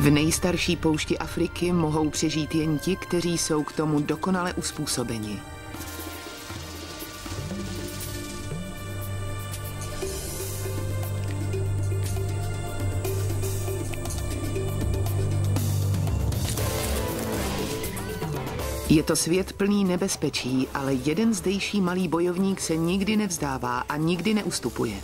V nejstarší poušti Afriky mohou přežít jen ti, kteří jsou k tomu dokonale uspůsobeni. Je to svět plný nebezpečí, ale jeden zdejší malý bojovník se nikdy nevzdává a nikdy neustupuje.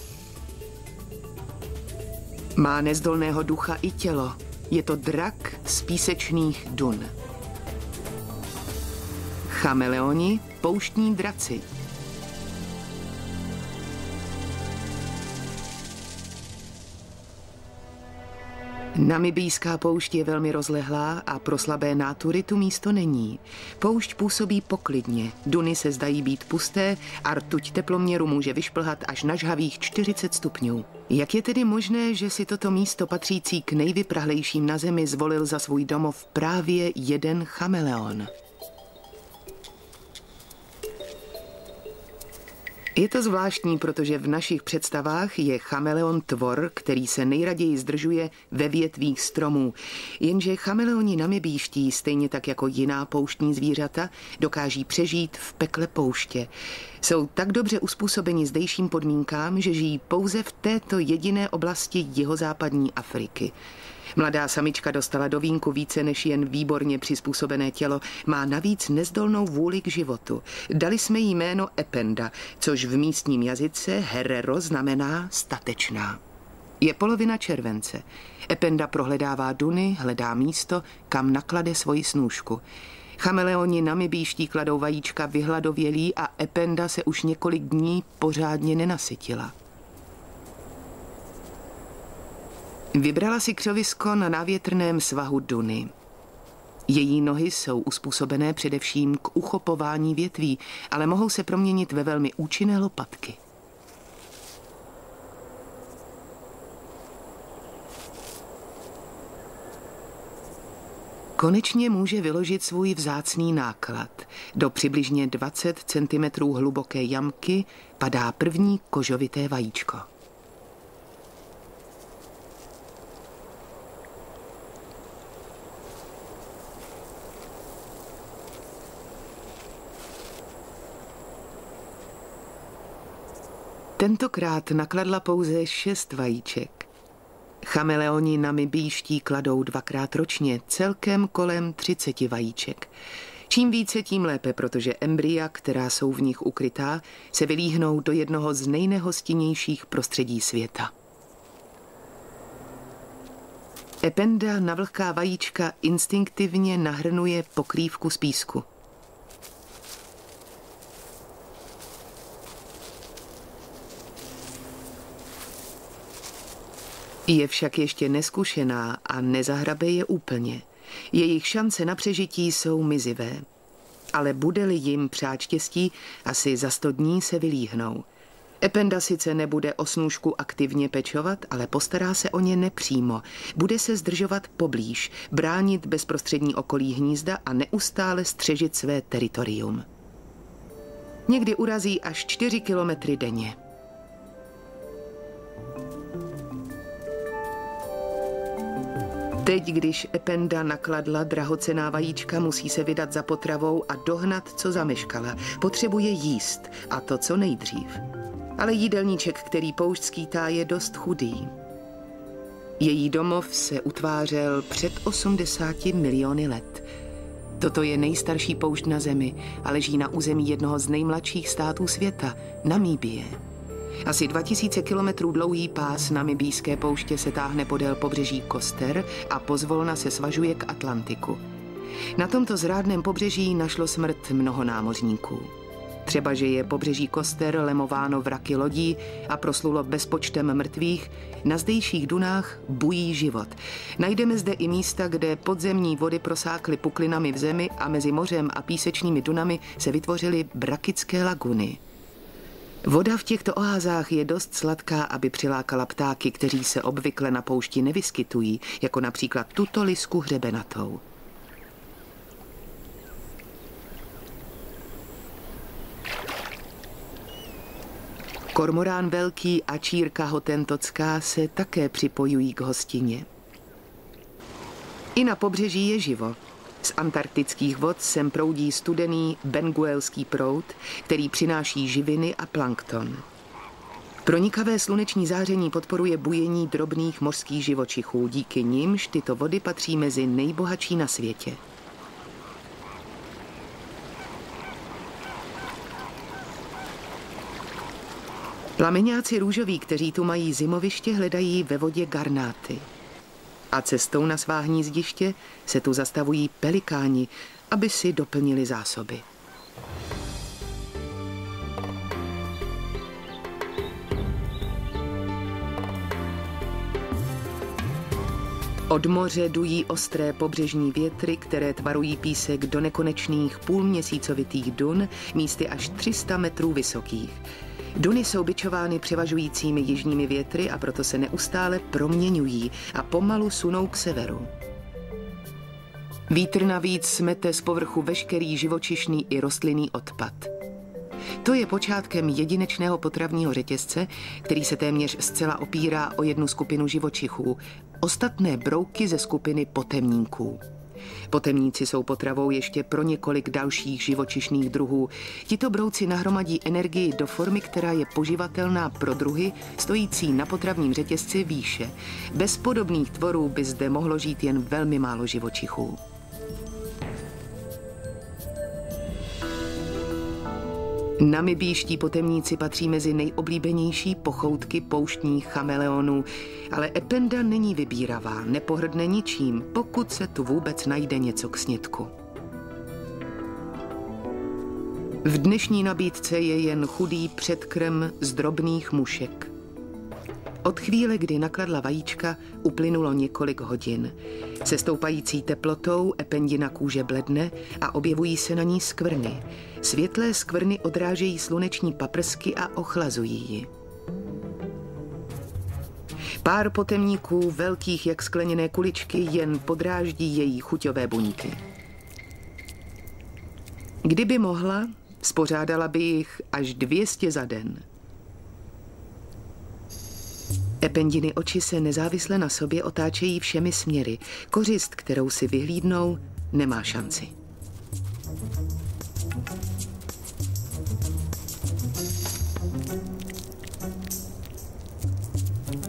Má nezdolného ducha i tělo. Je to drak z písečných dun. Chameleoni, pouštní draci. Namibijská poušť je velmi rozlehlá a pro slabé nátury tu místo není. Poušť působí poklidně, duny se zdají být pusté a rtuť teploměru může vyšplhat až na žhavých 40 stupňů. Jak je tedy možné, že si toto místo patřící k nejvyprahlejším na zemi zvolil za svůj domov právě jeden chameleon? Je to zvláštní, protože v našich představách je chameleon tvor, který se nejraději zdržuje ve větvích stromů. Jenže chameleoni namibíští, stejně tak jako jiná pouštní zvířata, dokáží přežít v pekle pouště. Jsou tak dobře uspůsobeni zdejším podmínkám, že žijí pouze v této jediné oblasti jihozápadní Afriky. Mladá samička dostala do vínku více než jen výborně přizpůsobené tělo, má navíc nezdolnou vůli k životu. Dali jsme jí jméno Ependa, což v místním jazyce herero znamená statečná. Je polovina července. Ependa prohledává duny, hledá místo, kam naklade svoji snůšku. Chameleoni namibíští kladou vajíčka vyhladovělí a Ependa se už několik dní pořádně nenasytila. Vybrala si křovisko na návětrném svahu duny. Její nohy jsou uspůsobené především k uchopování větví, ale mohou se proměnit ve velmi účinné lopatky. Konečně může vyložit svůj vzácný náklad. Do přibližně 20 cm hluboké jamky padá první kožovité vajíčko. Tentokrát nakladla pouze 6 vajíček. Chameleoni namibíští kladou 2krát ročně, celkem kolem 30 vajíček. Čím více, tím lépe, protože embrya, která jsou v nich ukrytá, se vylíhnou do jednoho z nejnehostinnějších prostředí světa. Ependa na vlhká vajíčka instinktivně nahrnuje pokrývku z písku. Je však ještě neskušená a nezahrabe je úplně. Jejich šance na přežití jsou mizivé. Ale bude-li jim přát štěstí, asi za 100 dní se vylíhnou. Ependa sice nebude o snůšku aktivně pečovat, ale postará se o ně nepřímo. Bude se zdržovat poblíž, bránit bezprostřední okolí hnízda a neustále střežit své teritorium. Někdy urazí až 4 kilometry denně. Teď, když Ependa nakladla drahocenná vajíčka, musí se vydat za potravou a dohnat, co zameškala. Potřebuje jíst, a to co nejdřív. Ale jídelníček, který poušť skýtá, je dost chudý. Její domov se utvářel před 80 miliony let. Toto je nejstarší poušť na zemi a leží na území jednoho z nejmladších států světa, Namíbie. Asi 2000 kilometrů dlouhý pás namibijské pouště se táhne podél pobřeží koster a pozvolna se svažuje k Atlantiku. Na tomto zrádném pobřeží našlo smrt mnoho námořníků. Třeba, že je pobřeží koster lemováno vraky lodí a proslulo bezpočtem mrtvých, na zdejších dunách bují život. Najdeme zde i místa, kde podzemní vody prosákly puklinami v zemi a mezi mořem a písečnými dunami se vytvořily brakické laguny. Voda v těchto oázách je dost sladká, aby přilákala ptáky, kteří se obvykle na poušti nevyskytují, jako například tuto lisku hřebenatou. Kormorán velký a čírka hotentocká se také připojují k hostině. I na pobřeží je živo. Z antarktických vod sem proudí studený benguelský proud, který přináší živiny a plankton. Pronikavé sluneční záření podporuje bujení drobných mořských živočichů, díky nimž tyto vody patří mezi nejbohatší na světě. Plameňáci růžoví, kteří tu mají zimoviště, hledají ve vodě garnáty. A cestou na svá hnízdiště se tu zastavují pelikáni, aby si doplnili zásoby. Od moře dují ostré pobřežní větry, které tvarují písek do nekonečných půlměsícovitých dun, místy až 300 metrů vysokých. Duny jsou bičovány převažujícími jižními větry a proto se neustále proměňují a pomalu sunou k severu. Vítr navíc smete z povrchu veškerý živočišný i rostlinný odpad. To je počátkem jedinečného potravního řetězce, který se téměř zcela opírá o jednu skupinu živočichů, ostatné brouky ze skupiny potemníků. Potemníci jsou potravou ještě pro několik dalších živočišných druhů. Tito brouci nahromadí energii do formy, která je poživatelná pro druhy stojící na potravním řetězci výše. Bez podobných tvorů by zde mohlo žít jen velmi málo živočichů. Namibíští potemníci patří mezi nejoblíbenější pochoutky pouštních chameleonů, ale Ependa není vybíravá, nepohrdne ničím, pokud se tu vůbec najde něco k snědku. V dnešní nabídce je jen chudý předkrm z drobných mušek. Od chvíle, kdy nakladla vajíčka, uplynulo několik hodin. Se stoupající teplotou Ependina kůže bledne a objevují se na ní skvrny. Světlé skvrny odrážejí sluneční paprsky a ochlazují ji. Pár potemníků, velkých jak skleněné kuličky, jen podráždí její chuťové buňky. Kdyby mohla, spořádala by jich až 200 za den. Ependiny oči se nezávisle na sobě otáčejí všemi směry. Kořist, kterou si vyhlídnou, nemá šanci.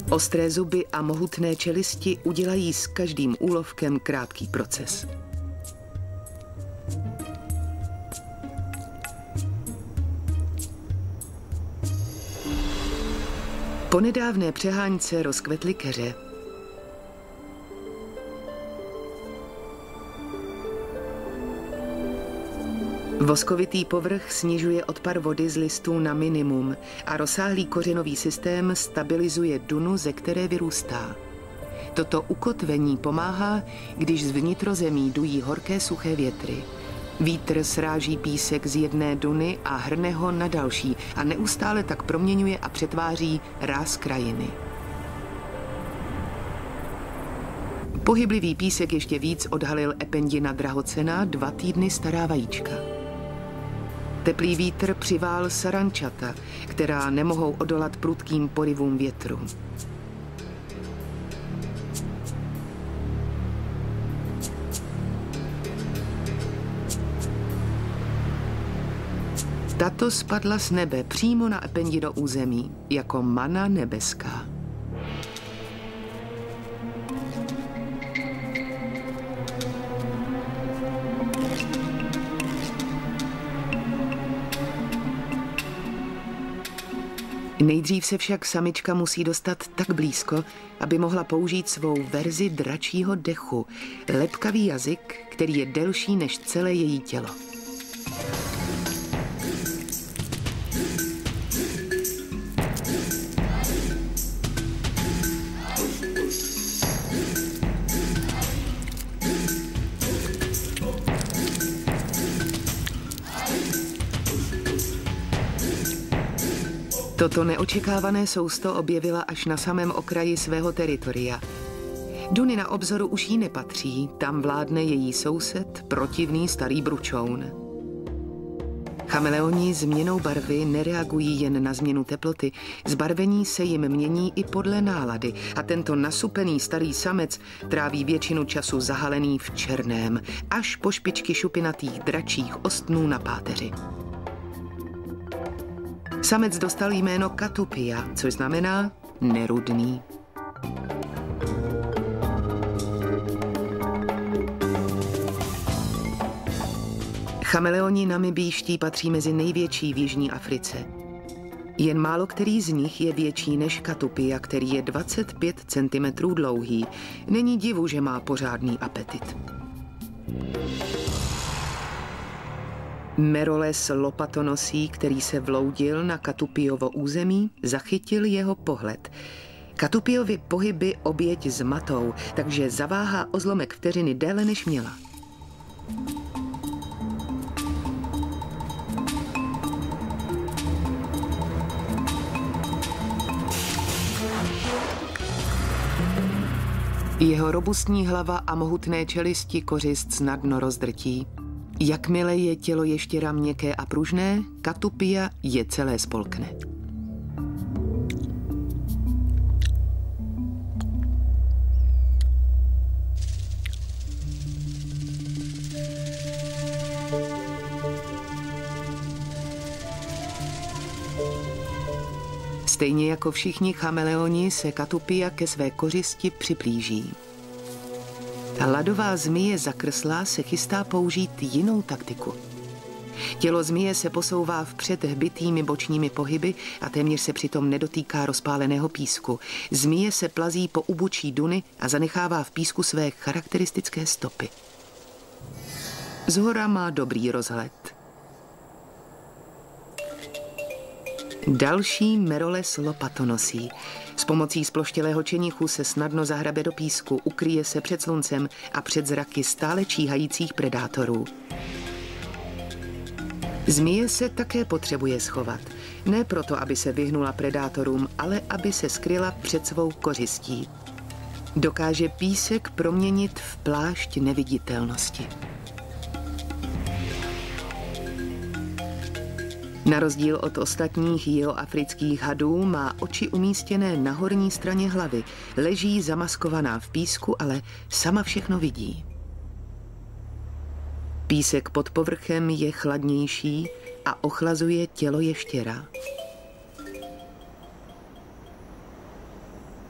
Ostré zuby a mohutné čelisti udělají s každým úlovkem krátký proces. Po nedávné přeháňce rozkvetly keře. Voskovitý povrch snižuje odpar vody z listů na minimum a rozsáhlý kořenový systém stabilizuje dunu, ze které vyrůstá. Toto ukotvení pomáhá, když z vnitrozemí dují horké suché větry. Vítr sráží písek z jedné duny a hrne ho na další a neustále tak proměňuje a přetváří ráz krajiny. Pohyblivý písek ještě víc odhalil Ependina drahocenná 2 týdny stará vajíčka. Teplý vítr přivál sarančata, která nemohou odolat prudkým porivům větru. Tato spadla z nebe přímo na Ependino území, jako mana nebeská. Nejdřív se však samička musí dostat tak blízko, aby mohla použít svou verzi dračího dechu, lepkavý jazyk, který je delší než celé její tělo. Toto neočekávané sousto objevila až na samém okraji svého teritoria. Duny na obzoru už jí nepatří, tam vládne její soused, protivný starý bručoun. Chameleoni změnou barvy nereagují jen na změnu teploty, zbarvení se jim mění i podle nálady a tento nasupený starý samec tráví většinu času zahalený v černém, až po špičky šupinatých dračích ostnů na páteři. Samec dostal jméno Katupia, což znamená nerudný. Chameleoni namibíští patří mezi největší v jižní Africe. Jen málo který z nich je větší než Katupia, který je 25 cm dlouhý. Není divu, že má pořádný apetit. Meroles lopatonosý, který se vloudil na Katupiovo území, zachytil jeho pohled. Katupiovi pohyby oběť zmatou, takže zaváhá o zlomek vteřiny déle, než měla. Jeho robustní hlava a mohutné čelisti kořist snadno rozdrtí. Jakmile je tělo ještěra měkké a pružné, Katupia je celé spolkne. Stejně jako všichni chameleoni se Katupia ke své kořisti přiblíží. Ladová zmije zakrslá se chystá použít jinou taktiku. Tělo zmije se posouvá vpřed hbitými bočními pohyby a téměř se přitom nedotýká rozpáleného písku. Zmije se plazí po ubučí duny a zanechává v písku své charakteristické stopy. Zhora má dobrý rozhled. Další Meroles lopatonosý. S pomocí sploštělého čenichu se snadno zahrabe do písku, ukryje se před sluncem a před zraky stále číhajících predátorů. Zmije se také potřebuje schovat. Ne proto, aby se vyhnula predátorům, ale aby se skryla před svou kořistí. Dokáže písek proměnit v plášť neviditelnosti. Na rozdíl od ostatních jihoafrických hadů má oči umístěné na horní straně hlavy, leží zamaskovaná v písku, ale sama všechno vidí. Písek pod povrchem je chladnější a ochlazuje tělo ještěra.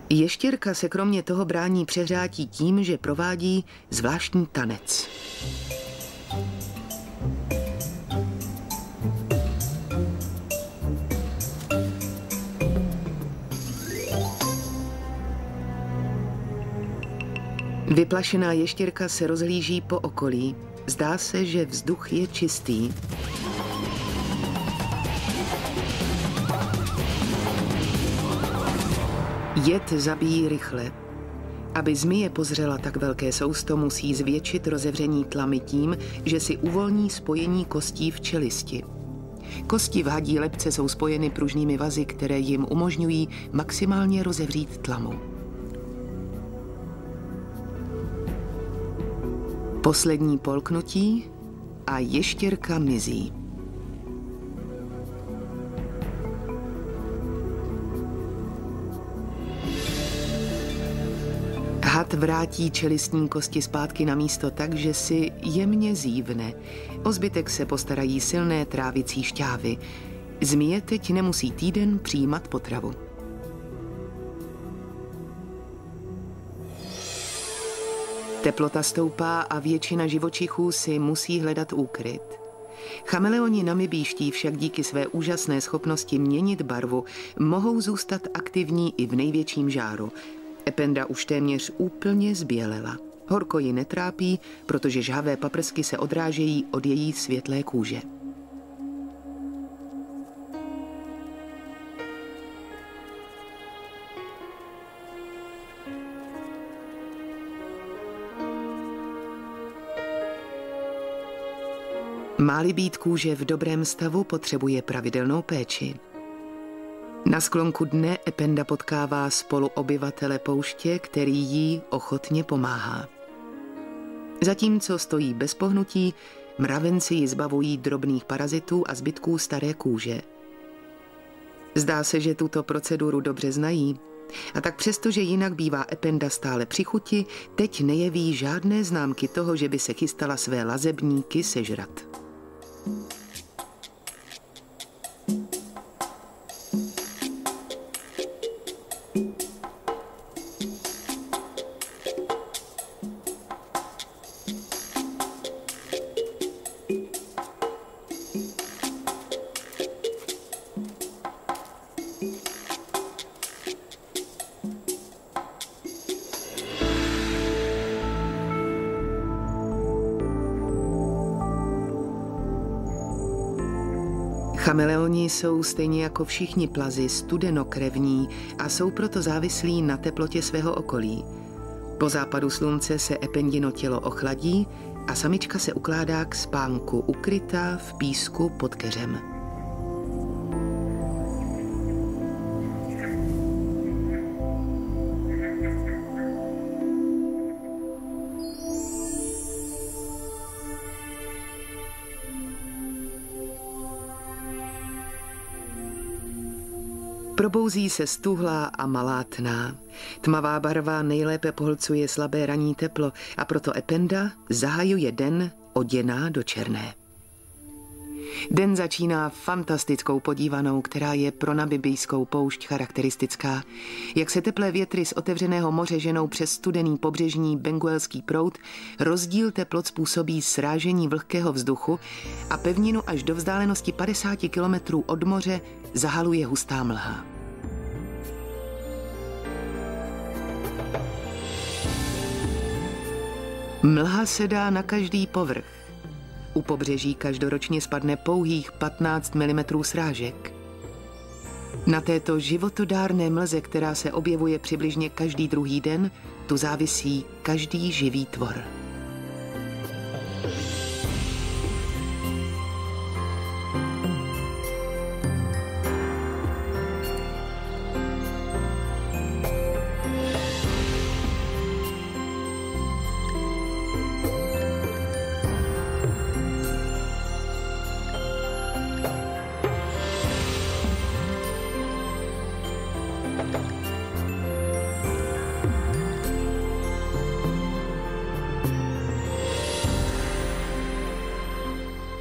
Ještěrka se kromě toho brání přehřátí tím, že provádí zvláštní tanec. Vyplašená ještěrka se rozhlíží po okolí. Zdá se, že vzduch je čistý. Jed zabíjí rychle. Aby zmije pozřela tak velké sousto, musí zvětšit rozevření tlamy tím, že si uvolní spojení kostí v čelisti. Kosti v hadí lebce jsou spojeny pružnými vazy, které jim umožňují maximálně rozevřít tlamu. Poslední polknutí a ještěrka mizí. Had vrátí čelistní kosti zpátky na místo tak, že si jemně zívne. O zbytek se postarají silné trávicí šťávy. Zmije teď nemusí týden přijímat potravu. Teplota stoupá a většina živočichů si musí hledat úkryt. Chameleoni namibíští však díky své úžasné schopnosti měnit barvu mohou zůstat aktivní i v největším žáru. Ependa už téměř úplně zbělela. Horko ji netrápí, protože žhavé paprsky se odrážejí od její světlé kůže. Má-li být kůže v dobrém stavu, potřebuje pravidelnou péči. Na sklonku dne Ependa potkává spoluobyvatele pouště, který jí ochotně pomáhá. Zatímco stojí bez pohnutí, mravenci ji zbavují drobných parazitů a zbytků staré kůže. Zdá se, že tuto proceduru dobře znají, a tak přestože jinak bývá Ependa stále při chuti, teď nejeví žádné známky toho, že by se chystala své lazebníky sežrat. Chameleoni jsou stejně jako všichni plazi studenokrevní a jsou proto závislí na teplotě svého okolí. Po západu slunce se Ependino tělo ochladí a samička se ukládá k spánku, ukrytá v písku pod keřem. Probouzí se stuhlá a malátná. Tmavá barva nejlépe pohlcuje slabé ranní teplo a proto Ependa zahajuje den oděná do černé. Den začíná fantastickou podívanou, která je pro namibijskou poušť charakteristická. Jak se teplé větry z otevřeného moře ženou přes studený pobřežní benguelský proud, rozdíl teplot způsobí srážení vlhkého vzduchu a pevninu až do vzdálenosti 50 kilometrů od moře zahaluje hustá mlha. Mlha sedá na každý povrch. U pobřeží každoročně spadne pouhých 15 mm srážek. Na této životodárné mlze, která se objevuje přibližně každý druhý den, tu závisí každý živý tvor.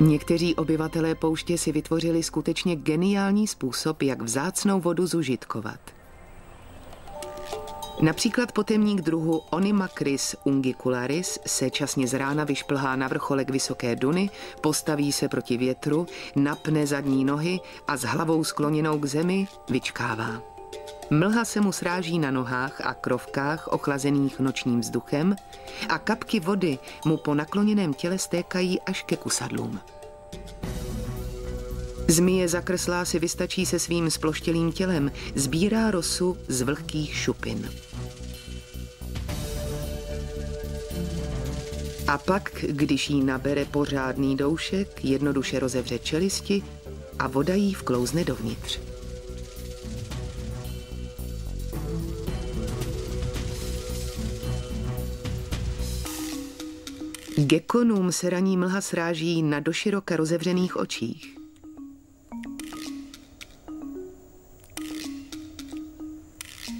Někteří obyvatelé pouště si vytvořili skutečně geniální způsob, jak vzácnou vodu zužitkovat. Například potemník druhu Onimacris ungicularis se časně z rána vyšplhá na vrcholek vysoké duny, postaví se proti větru, napne zadní nohy a s hlavou skloněnou k zemi vyčkává. Mlha se mu sráží na nohách a krovkách ochlazených nočním vzduchem a kapky vody mu po nakloněném těle stékají až ke kusadlům. Zmije zakrslá si vystačí se svým sploštělým tělem, sbírá rosu z vlhkých šupin. A pak, když jí nabere pořádný doušek, jednoduše rozevře čelisti a voda jí vklouzne dovnitř. Gekonům se ranní mlha sráží na doširoka rozevřených očích.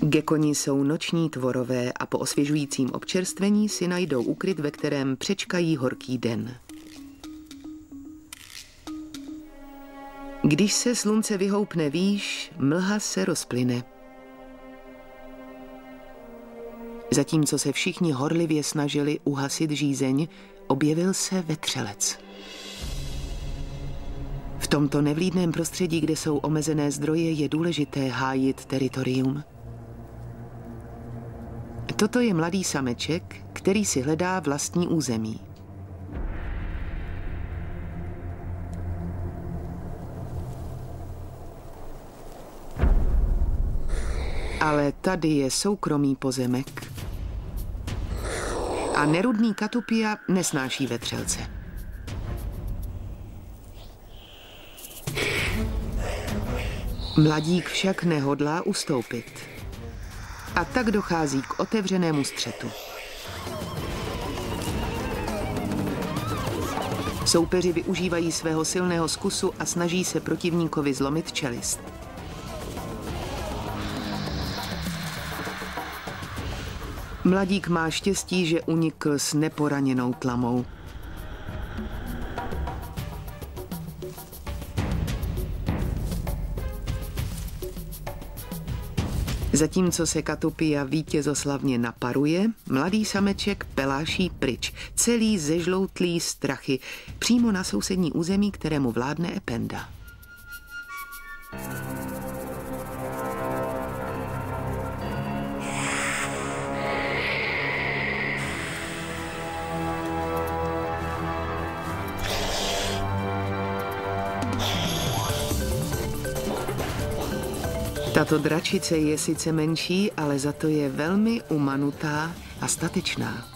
Gekoni jsou noční tvorové a po osvěžujícím občerstvení si najdou úkryt, ve kterém přečkají horký den. Když se slunce vyhoupne výš, mlha se rozplyne. Zatímco se všichni horlivě snažili uhasit žízeň, objevil se vetřelec. V tomto nevlídném prostředí, kde jsou omezené zdroje, je důležité hájit teritorium. Toto je mladý sameček, který si hledá vlastní území. Ale tady je soukromý pozemek. A nerudný Katupia nesnáší vetřelce. Mladík však nehodlá ustoupit. A tak dochází k otevřenému střetu. Soupeři využívají svého silného zkusu a snaží se protivníkovi zlomit čelist. Mladík má štěstí, že unikl s neporaněnou tlamou. Zatímco se Katupia vítězoslavně naparuje, mladý sameček peláší pryč, celý zežloutlý strachy, přímo na sousední území, kterému vládne Ependa. Tato dračice je sice menší, ale za to je velmi umanutá a statečná.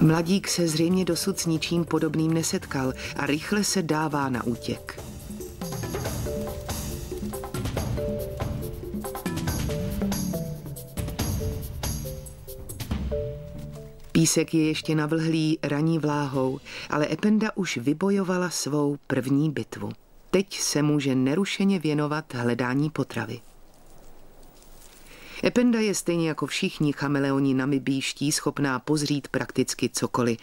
Mladík se zřejmě dosud s ničím podobným nesetkal a rychle se dává na útěk. Písek je ještě navlhlý ranní vláhou, ale Ependa už vybojovala svou první bitvu. Teď se může nerušeně věnovat hledání potravy. Ependa je stejně jako všichni chameleoni namibíští schopná pozřít prakticky cokoliv.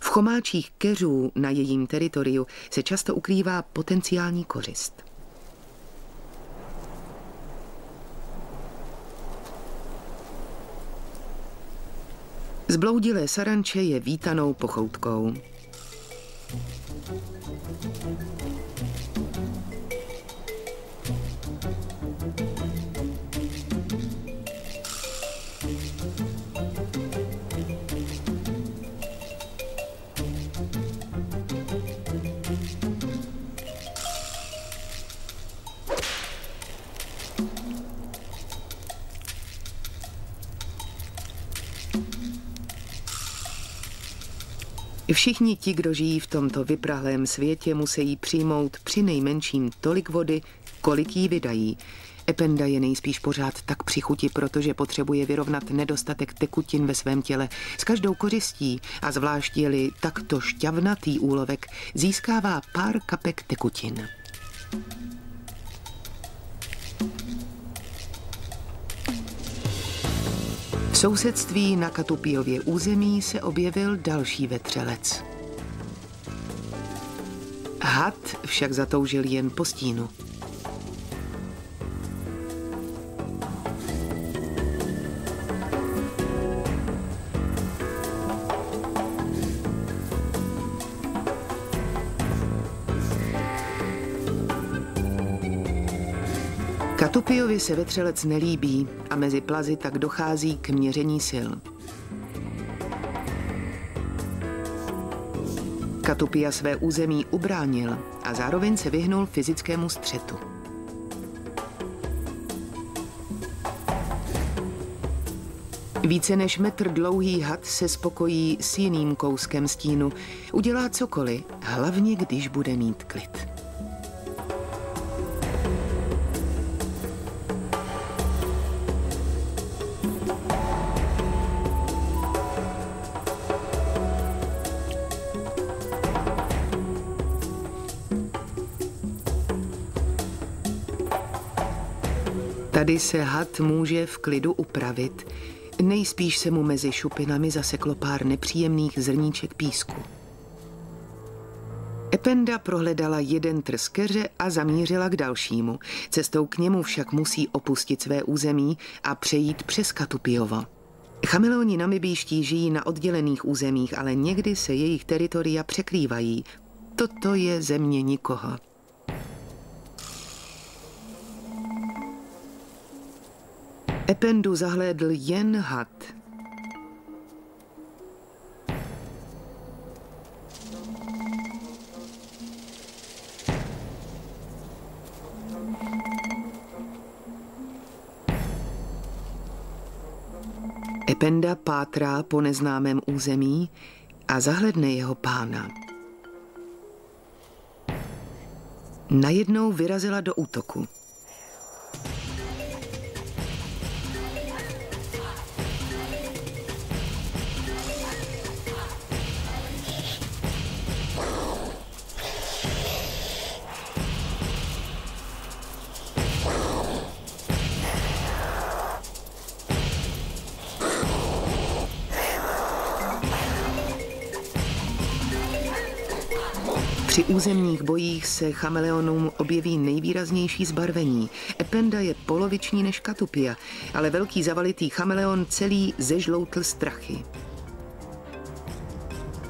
V chomáčích keřů na jejím teritoriu se často ukrývá potenciální kořist. Zbloudilé saranče je vítanou pochoutkou. Všichni ti, kdo žijí v tomto vyprahlém světě, musí přijmout přinejmenším tolik vody, kolik jí vydají. Ependa je nejspíš pořád tak při chuti, protože potřebuje vyrovnat nedostatek tekutin ve svém těle. S každou kořistí, a zvlášť je-li takto šťavnatý úlovek, získává pár kapek tekutin. V sousedství na Katupiově území se objevil další vetřelec. Had však zatoužil jen po stínu. Katupiovi se vetřelec nelíbí a mezi plazy tak dochází k měření sil. Katupia své území ubránil a zároveň se vyhnul fyzickému střetu. Více než metr dlouhý had se spokojí s jiným kouskem stínu. Udělá cokoliv, hlavně když bude mít klid. Tady se had může v klidu upravit. Nejspíš se mu mezi šupinami zaseklo pár nepříjemných zrníček písku. Ependa prohledala jeden trs keře a zamířila k dalšímu. Cestou k němu však musí opustit své území a přejít přes Katupiovo. Chameleoni namibíští žijí na oddělených územích, ale někdy se jejich teritoria překrývají. Toto je země nikoho. Ependu zahlédl jen had. Ependa pátrá po neznámém území a zahledne jeho pána. Najednou vyrazila do útoku. Při územních bojích se chameleonům objeví nejvýraznější zbarvení. Ependa je poloviční než Katupia, ale velký zavalitý chameleon celý zežloutl strachy.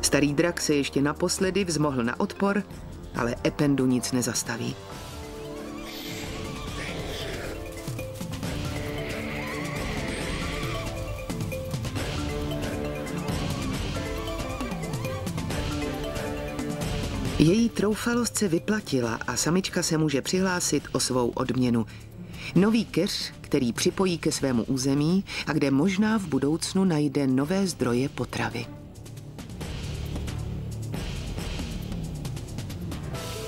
Starý drak se ještě naposledy vzmohl na odpor, ale Ependu nic nezastaví. Její troufalost se vyplatila a samička se může přihlásit o svou odměnu. Nový keř, který připojí ke svému území a kde možná v budoucnu najde nové zdroje potravy.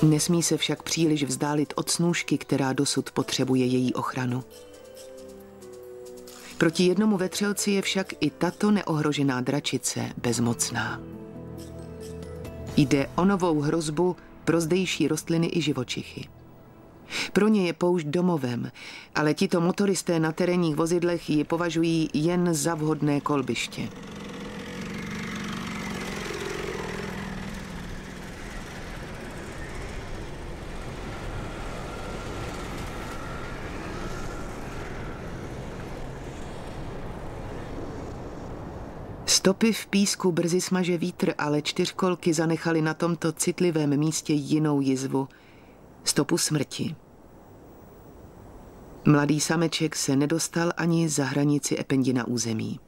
Nesmí se však příliš vzdálit od snůšky, která dosud potřebuje její ochranu. Proti jednomu vetřelci je však i tato neohrožená dračice bezmocná. Jde o novou hrozbu pro zdejší rostliny i živočichy. Pro ně je poušť domovem, ale tito motoristé na terénních vozidlech ji považují jen za vhodné kolbiště. Stopy v písku brzy smaže vítr, ale čtyřkolky zanechaly na tomto citlivém místě jinou jizvu. Stopu smrti. Mladý sameček se nedostal ani za hranici Ependina území.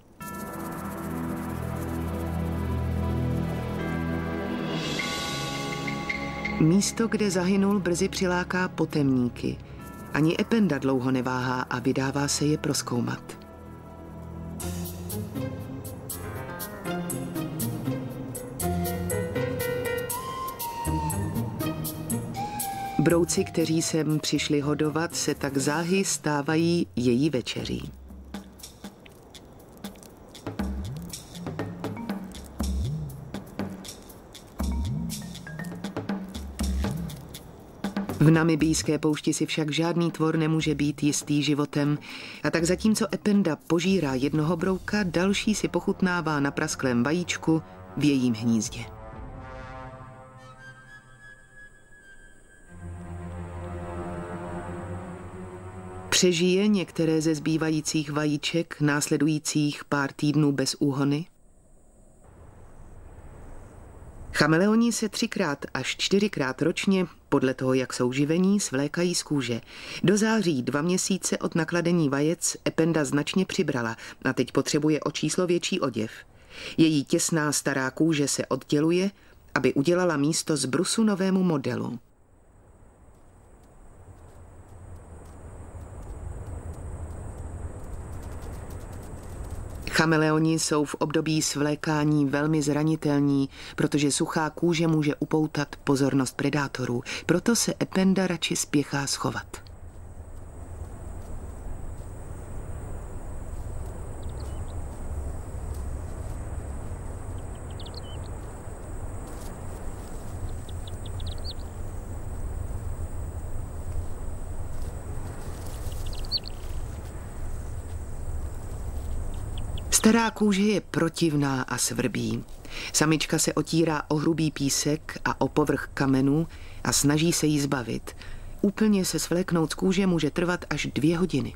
Místo, kde zahynul, brzy přiláká potemníky. Ani Ependa dlouho neváhá a vydává se je prozkoumat. Brouci, kteří sem přišli hodovat, se tak záhy stávají její večeří. V namibijské poušti si však žádný tvor nemůže být jistý životem, a tak zatímco Ependa požírá jednoho brouka, další si pochutnává na prasklém vajíčku v jejím hnízdě. Přežije některé ze zbývajících vajíček následujících pár týdnů bez úhony? Chameleoni se 3krát až 4krát ročně, podle toho, jak jsou živení, svlékají z kůže. Do září 2 měsíce od nakladení vajec Ependa značně přibrala a teď potřebuje o číslo větší oděv. Její těsná stará kůže se odděluje, aby udělala místo z brusu novému modelu. Chameleoni jsou v období svlékání velmi zranitelní, protože suchá kůže může upoutat pozornost predátorů. Proto se Ependa radši spěchá schovat. Stará kůže je protivná a svrbí. Samička se otírá o hrubý písek a o povrch kamenů a snaží se jí zbavit. Úplně se svléknout z kůže může trvat až 2 hodiny.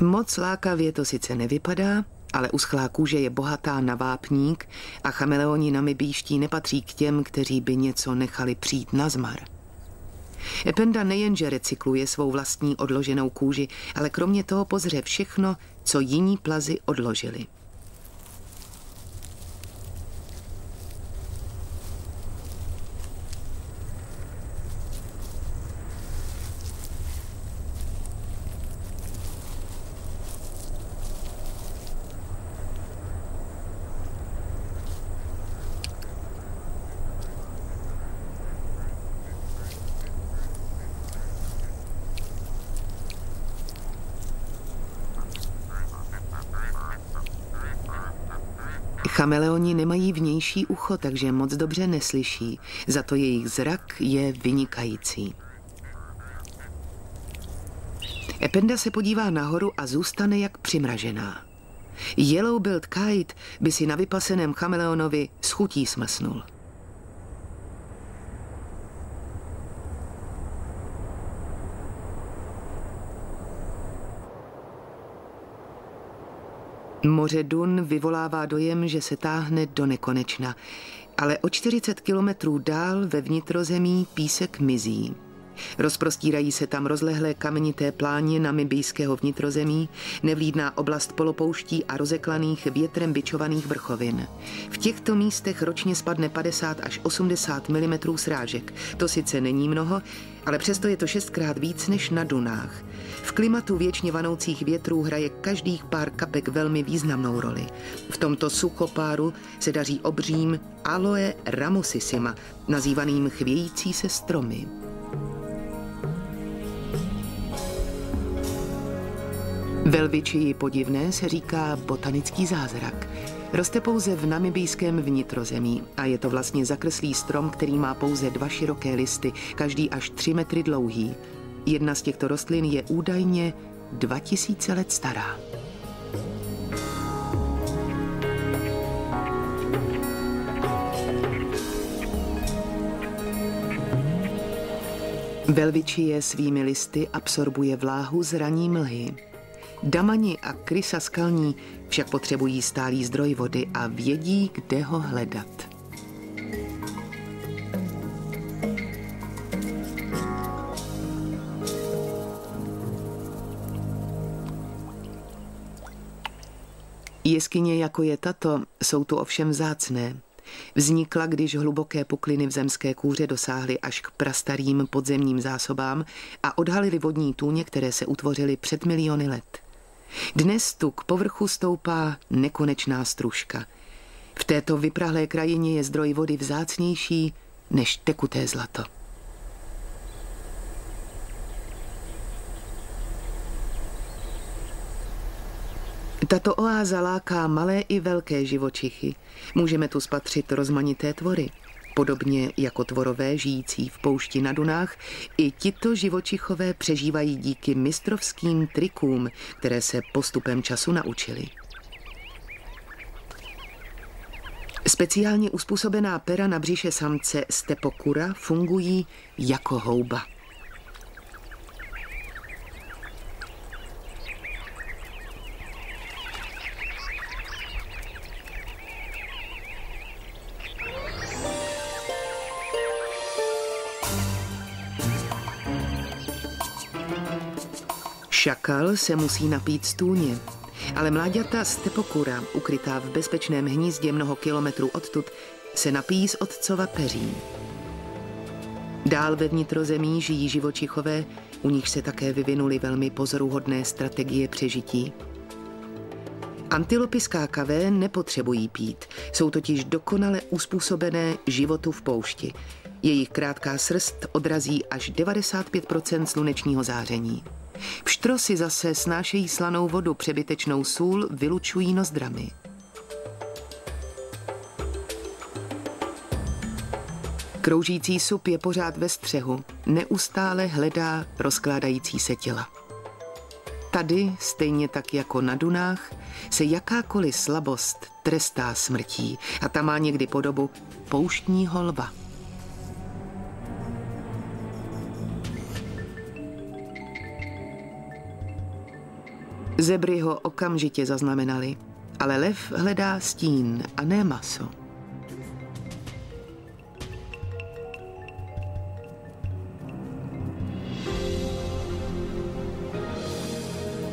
Moc lákavě to sice nevypadá, ale uschlá kůže je bohatá na vápník a chameleoni namibíští nepatří k těm, kteří by něco nechali přijít na zmar. Ependa nejenže recykluje svou vlastní odloženou kůži, ale kromě toho pozře všechno, co jiní plazy odložili. Chameleoni nemají vnější ucho, takže moc dobře neslyší, za to jejich zrak je vynikající. Ependa se podívá nahoru a zůstane jak přimražená. Yellow-billed kite by si na vypaseném chameleonovi s chutí smlsnul. Moře Dun vyvolává dojem, že se táhne do nekonečna, ale o 40 kilometrů dál ve vnitrozemí písek mizí. Rozprostírají se tam rozlehlé kamenité pláně namibijského vnitrozemí, nevlídná oblast polopouští a rozeklaných větrem bičovaných vrchovin. V těchto místech ročně spadne 50 až 80 mm srážek. To sice není mnoho, ale přesto je to 6krát víc než na dunách. V klimatu věčně vanoucích větrů hraje každých pár kapek velmi významnou roli. V tomto suchopáru se daří obřím Aloe ramosissima, nazývaným chvějící se stromy. Velvičii podivné se říká botanický zázrak. Roste pouze v namibijském vnitrozemí a je to vlastně zakreslý strom, který má pouze 2 široké listy, každý až 3 metry dlouhý. Jedna z těchto rostlin je údajně 2000 let stará. Velvičie svými listy absorbuje vláhu z ranní mlhy. Damani a krysa skalní však potřebují stálý zdroj vody a vědí, kde ho hledat. Jeskyně, jako je tato, jsou tu ovšem vzácné. Vznikla, když hluboké pukliny v zemské kůře dosáhly až k prastarým podzemním zásobám a odhalily vodní tůně, které se utvořily před miliony let. Dnes tu k povrchu stoupá nekonečná stružka. V této vyprahlé krajině je zdroj vody vzácnější než tekuté zlato. Tato oáza láká malé i velké živočichy. Můžeme tu spatřit rozmanité tvory. Podobně jako tvorové žijící v poušti na dunách, i tito živočichové přežívají díky mistrovským trikům, které se postupem času naučili. Speciálně uspůsobená pera na břiše samce stepokura fungují jako houba. Šakal se musí napít z tůně, ale mláďata stepokura, ukrytá v bezpečném hnízdě mnoho kilometrů odtud, se napijí z otcova peří. Dál ve vnitrozemí žijí živočichové, u nich se také vyvinuly velmi pozoruhodné strategie přežití. Antilopy skákavé nepotřebují pít, jsou totiž dokonale uspůsobené životu v poušti. Jejich krátká srst odrazí až 95% slunečního záření. Pštrosy zase snášejí slanou vodu, přebytečnou sůl vylučují nozdrami. Kroužící sup je pořád ve střehu, neustále hledá rozkládající se těla. Tady, stejně tak jako na dunách, se jakákoliv slabost trestá smrtí a ta má někdy podobu pouštního lva. Zebry ho okamžitě zaznamenali, ale lev hledá stín a ne maso.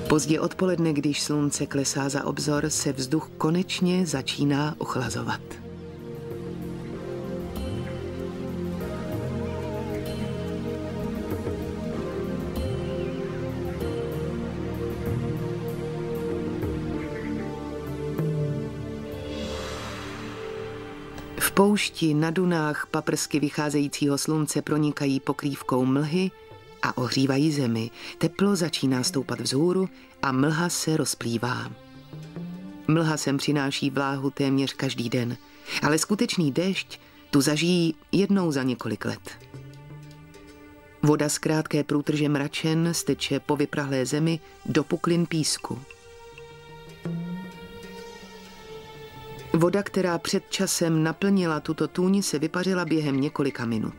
Pozdě odpoledne, když slunce klesá za obzor, se vzduch konečně začíná ochlazovat. V poušti na dunách paprsky vycházejícího slunce pronikají pokrývkou mlhy a ohřívají zemi. Teplo začíná stoupat vzhůru a mlha se rozplývá. Mlha sem přináší vláhu téměř každý den, ale skutečný déšť tu zažijí jednou za několik let. Voda z krátké průtrže mračen steče po vyprahlé zemi do puklin písku. Voda, která před časem naplnila tuto tůň, se vypařila během několika minut.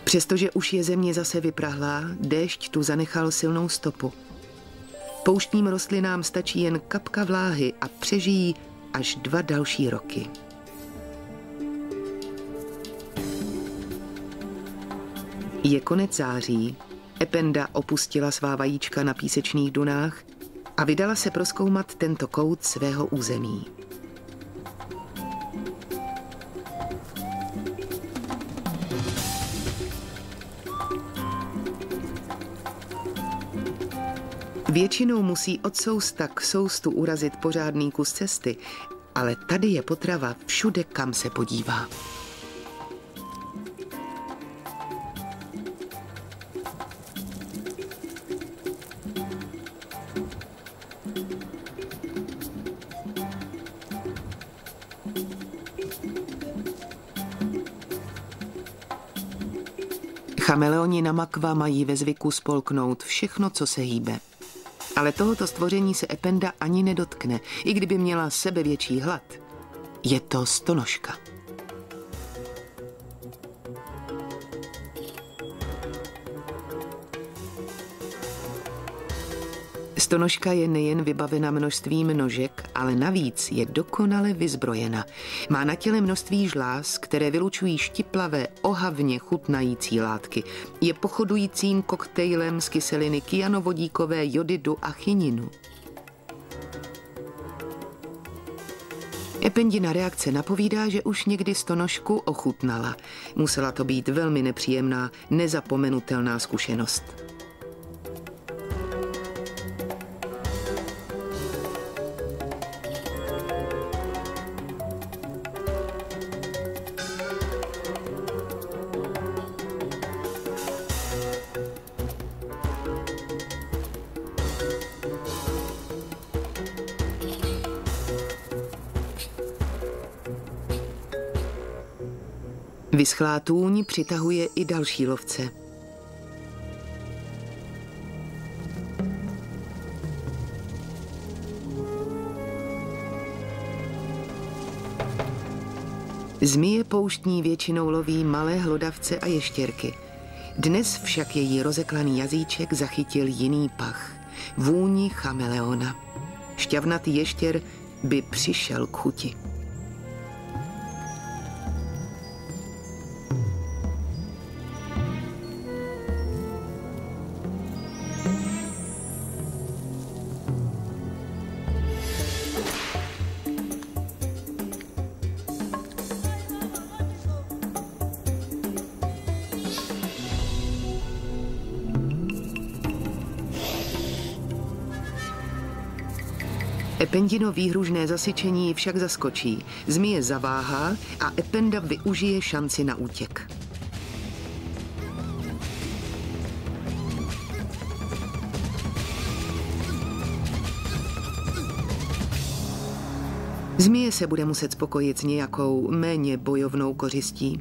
Přestože už je země zase vyprahlá, déšť tu zanechal silnou stopu. Pouštním rostlinám stačí jen kapka vláhy a přežijí až 2 další roky. Je konec září, Ependa opustila svá vajíčka na písečných dunách a vydala se prozkoumat tento kout svého území. Většinou musí od sousta k soustu urazit pořádný kus cesty, ale tady je potrava všude, kam se podívá. Chameleoni na Makva mají ve zvyku spolknout všechno, co se hýbe. Ale tohoto stvoření se Ependa ani nedotkne, i kdyby měla sebevětší hlad. Je to stonožka. Stonožka je nejen vybavena množstvím nožek, ale navíc je dokonale vyzbrojena. Má na těle množství žláz, které vylučují štiplavé, ohavně chutnající látky. Je pochodujícím koktejlem z kyseliny kyanovodíkové, jodidu a chininu. Ependina reakce napovídá, že už někdy stonožku ochutnala. Musela to být velmi nepříjemná, nezapomenutelná zkušenost. Vyschlá tůň přitahuje i další lovce. Zmije pouštní většinou loví malé hlodavce a ještěrky. Dnes však její rozeklaný jazyček zachytil jiný pach. Vůni chameleona. Šťavnatý ještěr by přišel k chuti. Ependino výhružné zasyčení však zaskočí. Zmije zaváhá a Ependa využije šanci na útěk. Zmije se bude muset spokojit s nějakou méně bojovnou kořistí.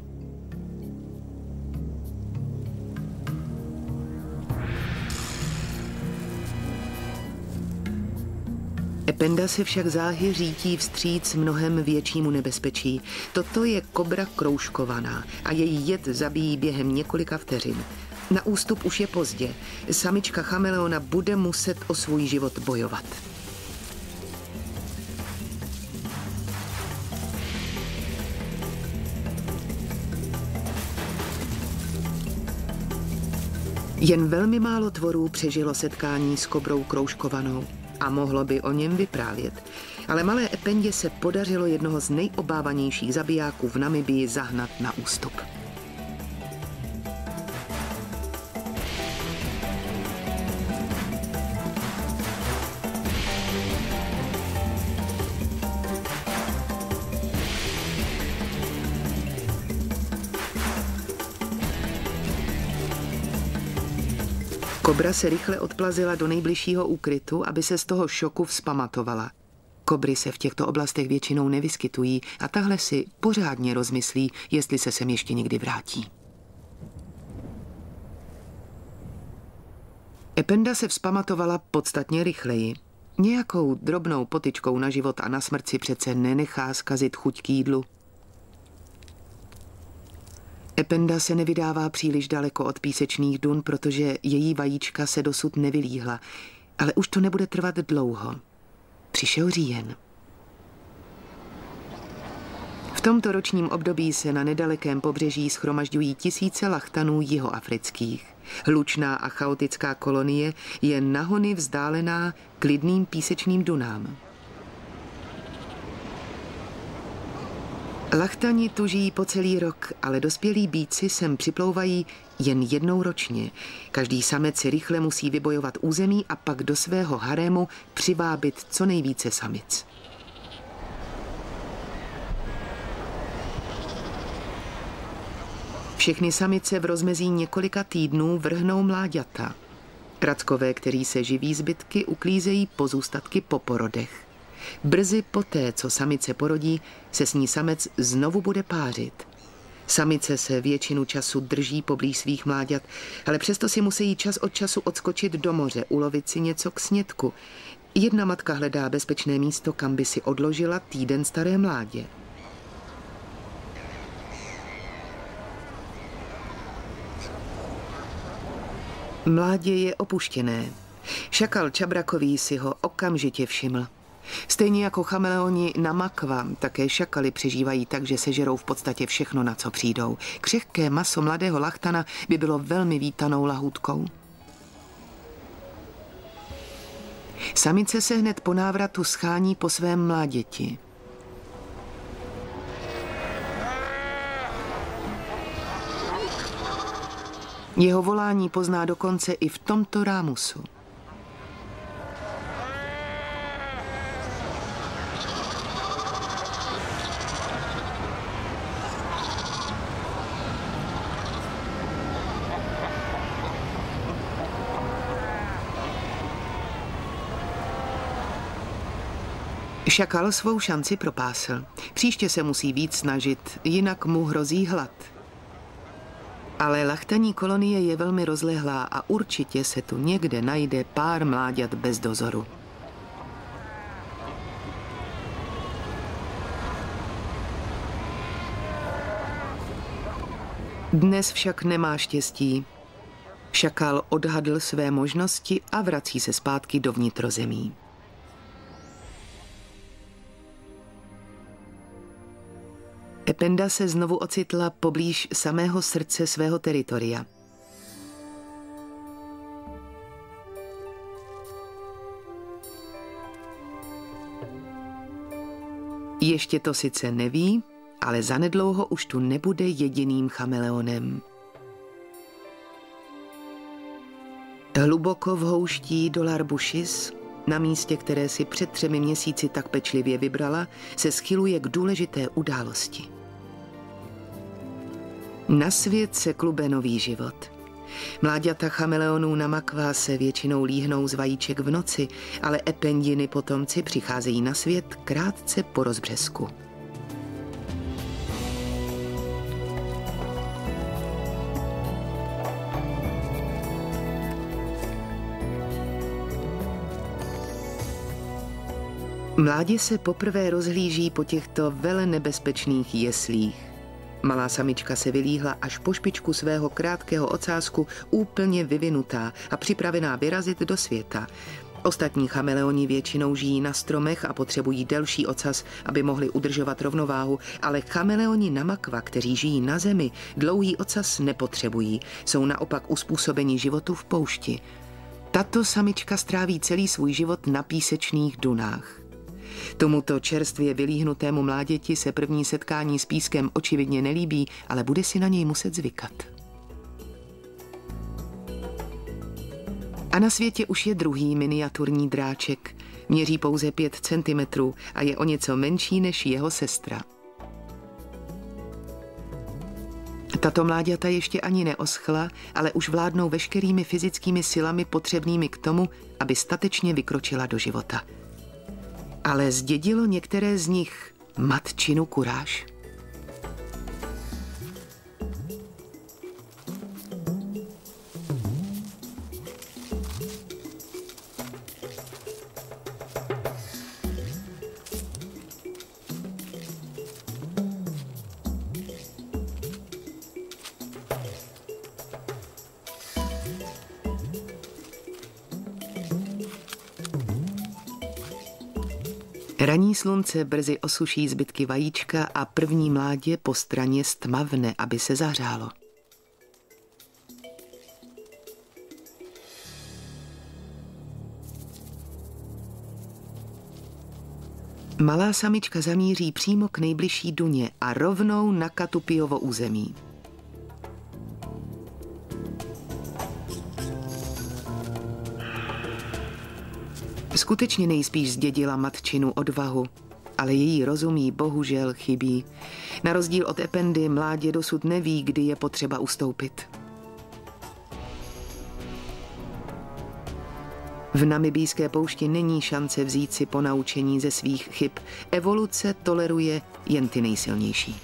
Ependa se však záhy řítí vstříc mnohem většímu nebezpečí. Toto je kobra kroužkovaná a její jed zabíjí během několika vteřin. Na ústup už je pozdě. Samička chameleona bude muset o svůj život bojovat. Jen velmi málo tvorů přežilo setkání s kobrou kroužkovanou a mohlo by o něm vyprávět. Ale malé Ependě se podařilo jednoho z nejobávanějších zabijáků v Namibii zahnat na ústup. Kobra se rychle odplazila do nejbližšího úkrytu, aby se z toho šoku vzpamatovala. Kobry se v těchto oblastech většinou nevyskytují a tahle si pořádně rozmyslí, jestli se sem ještě někdy vrátí. Ependa se vzpamatovala podstatně rychleji. Nějakou drobnou potyčkou na život a na smrt si přece nenechá zkazit chuť k jídlu. Ependa se nevydává příliš daleko od písečných dun, protože její vajíčka se dosud nevylíhla, ale už to nebude trvat dlouho. Přišel říjen. V tomto ročním období se na nedalekém pobřeží shromažďují tisíce lachtanů jihoafrických. Hlučná a chaotická kolonie je na hony vzdálená klidným písečným dunám. Lachtani tu žijí po celý rok, ale dospělí býci sem připlouvají jen jednou ročně. Každý samec si rychle musí vybojovat území a pak do svého harému přivábit co nejvíce samic. Všechny samice v rozmezí několika týdnů vrhnou mláďata. Rackové, který se živí zbytky, uklízejí pozůstatky po porodech. Brzy poté, co samice porodí, se s ní samec znovu bude pářit. Samice se většinu času drží poblíž svých mláďat, ale přesto si musí čas od času odskočit do moře, ulovit si něco k snědku. Jedna matka hledá bezpečné místo, kam by si odložila týden staré mládě. Mládě je opuštěné. Šakal čabrakový si ho okamžitě všiml. Stejně jako chameleoni Namakwa, také šakaly přežívají tak, že sežerou v podstatě všechno, na co přijdou. Křehké maso mladého lachtana by bylo velmi vítanou lahůdkou. Samice se hned po návratu schání po svém mláděti. Jeho volání pozná dokonce i v tomto rámusu. Šakal svou šanci propásl. Příště se musí víc snažit, jinak mu hrozí hlad. Ale lachtaní kolonie je velmi rozlehlá a určitě se tu někde najde pár mláďat bez dozoru. Dnes však nemá štěstí. Šakal odhadl své možnosti a vrací se zpátky do vnitrozemí. Ependa se znovu ocitla poblíž samého srdce svého teritoria. Ještě to sice neví, ale zanedlouho už tu nebude jediným chameleonem. Hluboko v houští Dolar Bushes, na místě, které si před 3 měsíci tak pečlivě vybrala, se schyluje k důležité události. Na svět se klube nový život. Mláďata chameleonů Namakwa se většinou líhnou z vajíček v noci, ale ependiny potomci přicházejí na svět krátce po rozbřesku. Mládě se poprvé rozhlíží po těchto velenebezpečných jeslích. Malá samička se vylíhla až po špičku svého krátkého ocásku, úplně vyvinutá a připravená vyrazit do světa. Ostatní chameleoni většinou žijí na stromech a potřebují delší ocas, aby mohli udržovat rovnováhu, ale chameleoni Namakwa, kteří žijí na zemi, dlouhý ocas nepotřebují, jsou naopak uspůsobeni životu v poušti. Tato samička stráví celý svůj život na písečných dunách. Tomuto čerstvě vylíhnutému mláděti se první setkání s pískem očividně nelíbí, ale bude si na něj muset zvykat. A na světě už je druhý miniaturní dráček. Měří pouze 5 centimetrů a je o něco menší než jeho sestra. Tato mláďata ještě ani neoschla, ale už vládnou veškerými fyzickými silami potřebnými k tomu, aby statečně vykročila do života. Ale zdědilo některé z nich matčinu kuráž? Ranní slunce brzy osuší zbytky vajíčka a první mládě po straně stmavne, aby se zahřálo. Malá samička zamíří přímo k nejbližší duně a rovnou na Katupiovo území. Skutečně nejspíš zdědila matčinu odvahu, ale její rozum jí bohužel chybí. Na rozdíl od Ependy mládě dosud neví, kdy je potřeba ustoupit. V namibijské poušti není šance vzít si ponaučení ze svých chyb. Evoluce toleruje jen ty nejsilnější.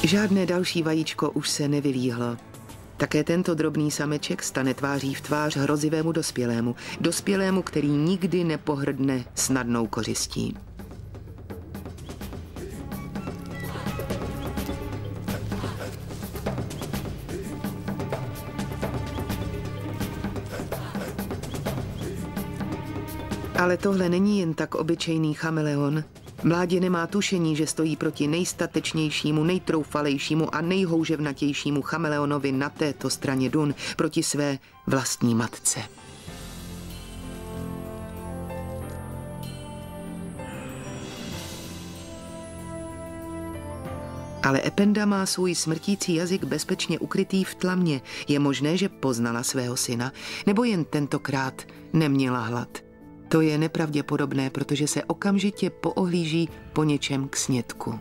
Žádné další vajíčko už se nevylíhlo. Také tento drobný sameček stane tváří v tvář hrozivému dospělému, který nikdy nepohrdne snadnou kořistí. Ale tohle není jen tak obyčejný chameleon. Mládě nemá tušení, že stojí proti nejstatečnějšímu, nejtroufalejšímu a nejhouževnatějšímu chameleonovi na této straně dun, proti své vlastní matce. Ale Ependa má svůj smrtící jazyk bezpečně ukrytý v tlamě. Je možné, že poznala svého syna, nebo jen tentokrát neměla hlad. To je nepravděpodobné, protože se okamžitě poohlíží po něčem k snědku.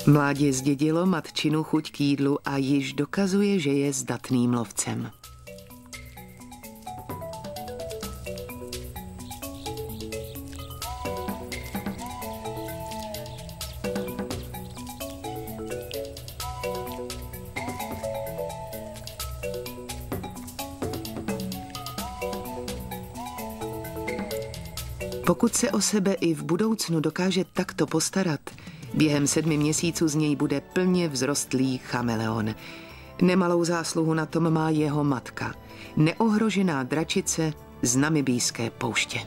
Mládě zdědilo matčinu chuť k jídlu a již dokazuje, že je zdatným lovcem. Pokud se o sebe i v budoucnu dokáže takto postarat, během 7 měsíců z něj bude plně vzrostlý chameleon. Nemalou zásluhu na tom má jeho matka, neohrožená dračice z namibijské pouště.